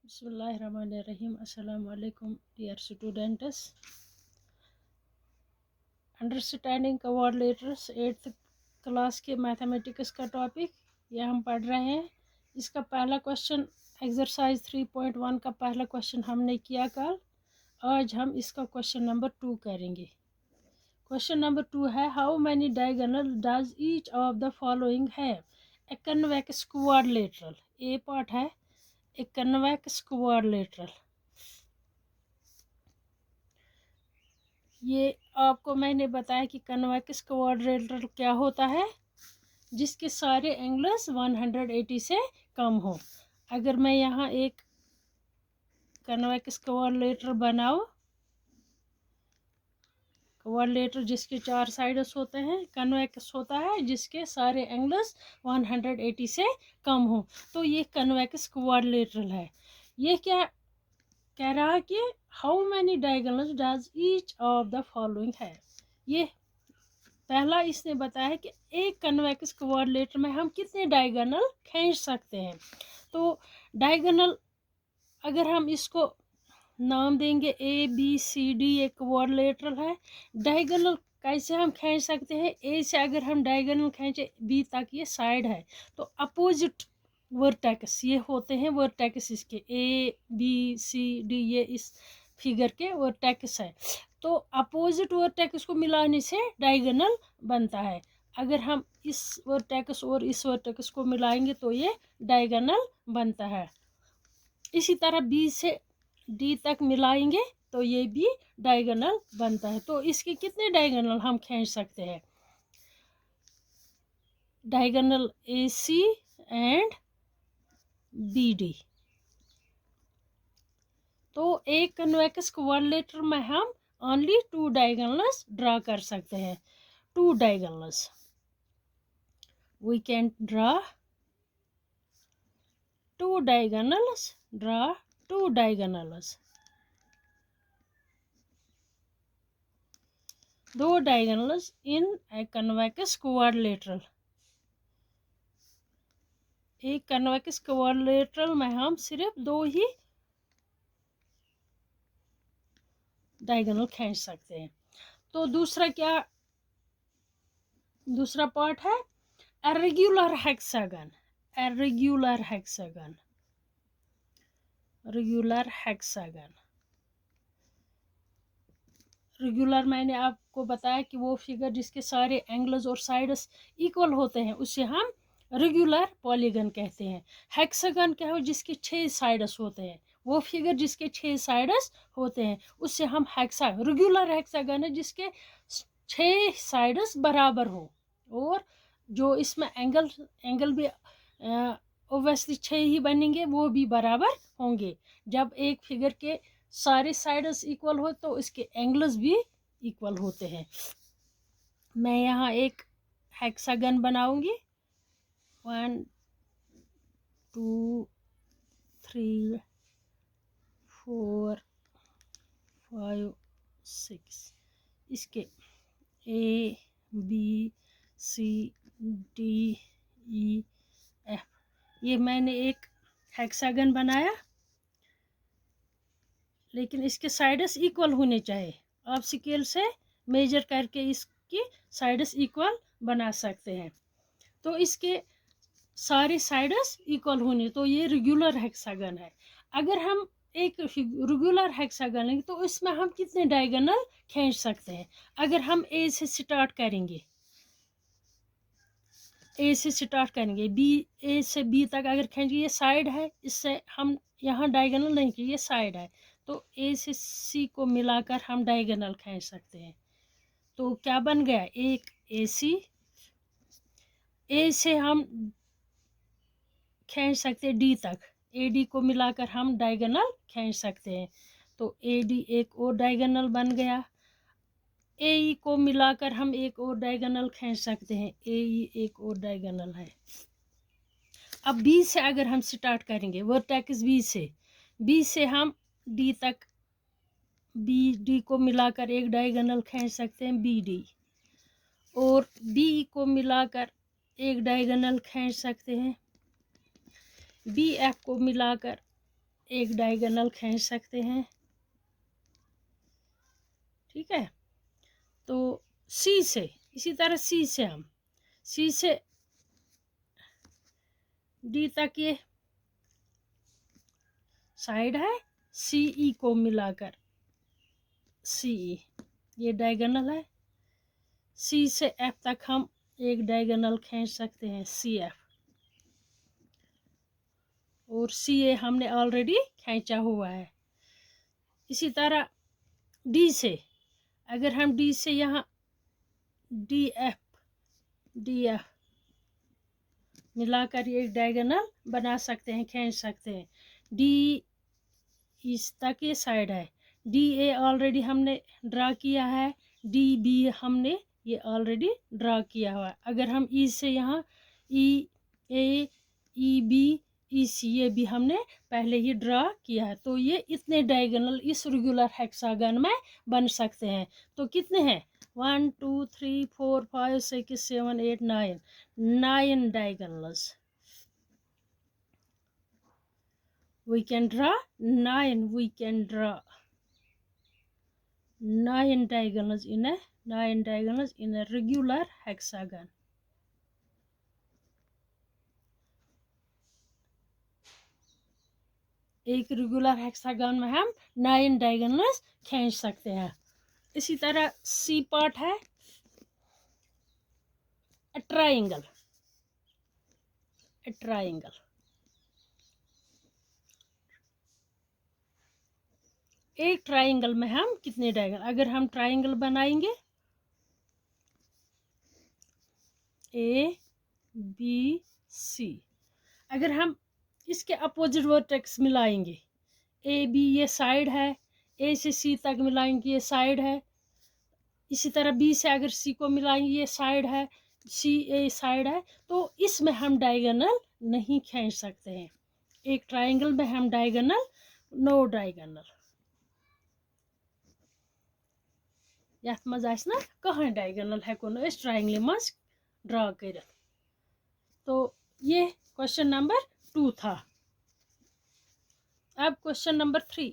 बिस्मिल्लाहिर्रहमानिर्रहीम। अस्सलाम वालेकुम dear students. Understanding coordinators 8th class के मैथमेटिक्स का टॉपिक ये हम पढ़ रहे हैं। इसका पहला क्वेश्चन एक्सरसाइज 3.1 का पहला क्वेश्चन हमने किया कल। आज हम इसका क्वेश्चन नंबर 2 करेंगे। क्वेश्चन नंबर 2 है how many diagonal does each of the following have a convex quadrilateral. A part है ए कन्वेक्स क्वाड्रिलेटरल। ये आपको मैंने बताया कि कन्वेक्स क्वाड्रिलेटरल क्या होता है, जिसके सारे एंगल्स 180 से कम हो। अगर मैं यहाँ एक कन्वेक्स क्वाड्रिलेटरल बनाऊं, क्वाड्रिलेटरल जिसके 4 साइड्स होते हैं, कन्वेक्स होता है जिसके सारे एंगल्स 180 से कम हो, तो ये कन्वेक्स क्वाड्रिलेटरल है। ये क्या कह रहा है कि how many diagonals does each of the following है। ये पहला इसने बताया है कि एक कन्वेक्स क्वाड्रिलेटरल में हम कितने डायगोनल खींच सकते हैं। तो डायगोनल अगर हम इसको नाम देंगे ए बी सी डी, एक क्वाड्रिलेटरल है। डायगोनल कैसे हम खींच सकते हैं, ए से अगर हम डायगोनल खींचे बी तक, ये साइड है, तो अपोजिट वर्टेक्स ये होते हैं वर्टेक्स इसके ए बी सी डी, ये इस फिगर के वर्टेक्स है। तो अपोजिट वर्टेक्स को मिलाने से डायगोनल बनता है। अगर हम इस वर्टेक्स और इस वर्टेक्स को मिलाएंगे तो ये डायगोनल बनता है। इसी तरह बी से डी तक मिलाएंगे तो ये भी डायगोनल बनता है। तो इसके कितने डायगोनल हम खींच सकते हैं, diagonal A C and B D. तो एक कन्वेक्स क्वाड्रिलेटरल में हम ओनली 2 डायगोनल्स ड्रा कर सकते हैं। 2 diagonals we can draw 2 diagonals, draw 2 diagonals, 2 diagonals in a convex quadrilateral। एक कन्वेक्स क्वाड्रिलेटरल में हम सिर्फ 2 ही डायगोनल खींच सकते हैं। तो दूसरा पार्ट है regular hexagon. Regular hexagon, regular hexagon. Regular मैंने आपको बताया कि वो फिगर जिसके सारे एंगल्स और साइड्स इक्वल होते हैं, उसे हम रेगुलर पॉलीगन कहते हैं। हेक्सागन क्या हो, जिसके 6 साइड्स होते हैं, वो फिगर जिसके 6 साइड्स होते हैं उसे हम रेगुलर हेक्सागन है जिसके 6 साइड्स बराबर हो, और जो इसमें एंगल भी ओब्वियसली 6 ही बनेंगे, वो भी बराबर होंगे। जब एक फिगर के सारे साइड्स इक्वल हो तो इसके एंगल्स भी इक्वल होते हैं। मैं यहाँ एक हेक्सागन बनाऊंगी, 1 2 3 4 5 6, इसके A B C D E F, ये मैंने एक हेक्सागन बनाया, लेकिन इसके साइड्स इक्वल होने चाहिए। आप स्केल से मेजर करके इसकी साइड्स इक्वल बना सकते हैं। तो इसके सारे साइड्स इक्वल होने, तो ये रेगुलर हेक्सागन है। अगर हम एक रेगुलर हेक्सागन लेंगे तो इसमें हम कितने डायगोनल खींच सकते हैं। अगर हम ए से स्टार्ट करेंगे, ए से स्टार्ट करेंगे, बी ए से बी तक अगर खींचेंगे, ये साइड है, इससे हम यहाँ डायगोनल नहीं कि ये साइड है, तो ए से सी को मिलाकर हम डायगोनल खींच सकते हैं। तो क्या बन गया, एक ए सी। ए से हम खींच सकते हैं डी तक, ए डी को मिलाकर हम डायगोनल खींच सकते हैं। तो ए डी एक और डायगोनल बन गया। ए ई को मिलाकर हम एक और डायगोनल खींच सकते हैं, ए ई एक और डायगोनल है। अब बी से अगर हम स्टार्ट करेंगे, वर्टेक्स बी से हम डी तक, बी डी को मिलाकर एक डायगोनल खींच सकते हैं बी डी, और बी को मिलाकर एक डायगोनल खींच सकते हैं, बी एफ को मिलाकर एक डायगोनल खींच सकते हैं, ठीक है। तो सी से, इसी तरह सी से हम सी से डी तक ये साइड है, सी ई को मिलाकर सी ई ये डायगोनल है। सी से एफ तक हम एक डायगोनल खींच सकते हैं, सी एफ, और सी ए हमने ऑलरेडी खींचा हुआ है। इसी तरह डी से, अगर हम डी से यहाँ डी एफ मिलाकर एक डायगोनल बना सकते हैं, खींच सकते हैं। डी इस तक ये साइड है, डी ए ऑलरेडी हमने ड्रा किया है, डी बी हमने ये ऑलरेडी ड्रा किया हुआ है। अगर हम ई से यहाँ ई ए ई बी ई सी ये भी हमने पहले ही ड्रा किया है, तो ये इतने डायगोनल इस रेगुलर हेक्सागन में बन सकते हैं। तो कितने हैं? 1 2 3 4 5 6 7 8 9 diagonals. We can draw 9. We can draw 9 diagonals in a regular hexagon. एक रेगुलर हेक्सागन में हम 9 डायगोनल्स खींच सकते हैं। इसी तरह सी पार्ट है ट्राइंगल। एक ट्राइंगल में हम कितने डायगोनल, अगर हम ट्राइंगल बनाएंगे ए बी सी, अगर हम इसके अपोजिट वर्टेक्स मिलाएंगे, ए बी ये साइड है, ए से सी तक मिलाएंगे ये साइड है, इसी तरह बी से अगर सी को मिलाएंगे ये साइड है, सी ए साइड है, तो इसमें हम डायगोनल नहीं खींच सकते हैं। एक ट्राइंगल में हम डायगोनल, नो डायगोनल, यथ मज आस ना कहीं डायगोनल हेको न इस ट्राइंगल मज ड्रा कर। तो ये क्वेश्चन नंबर 2 था। अब क्वेश्चन नंबर 3।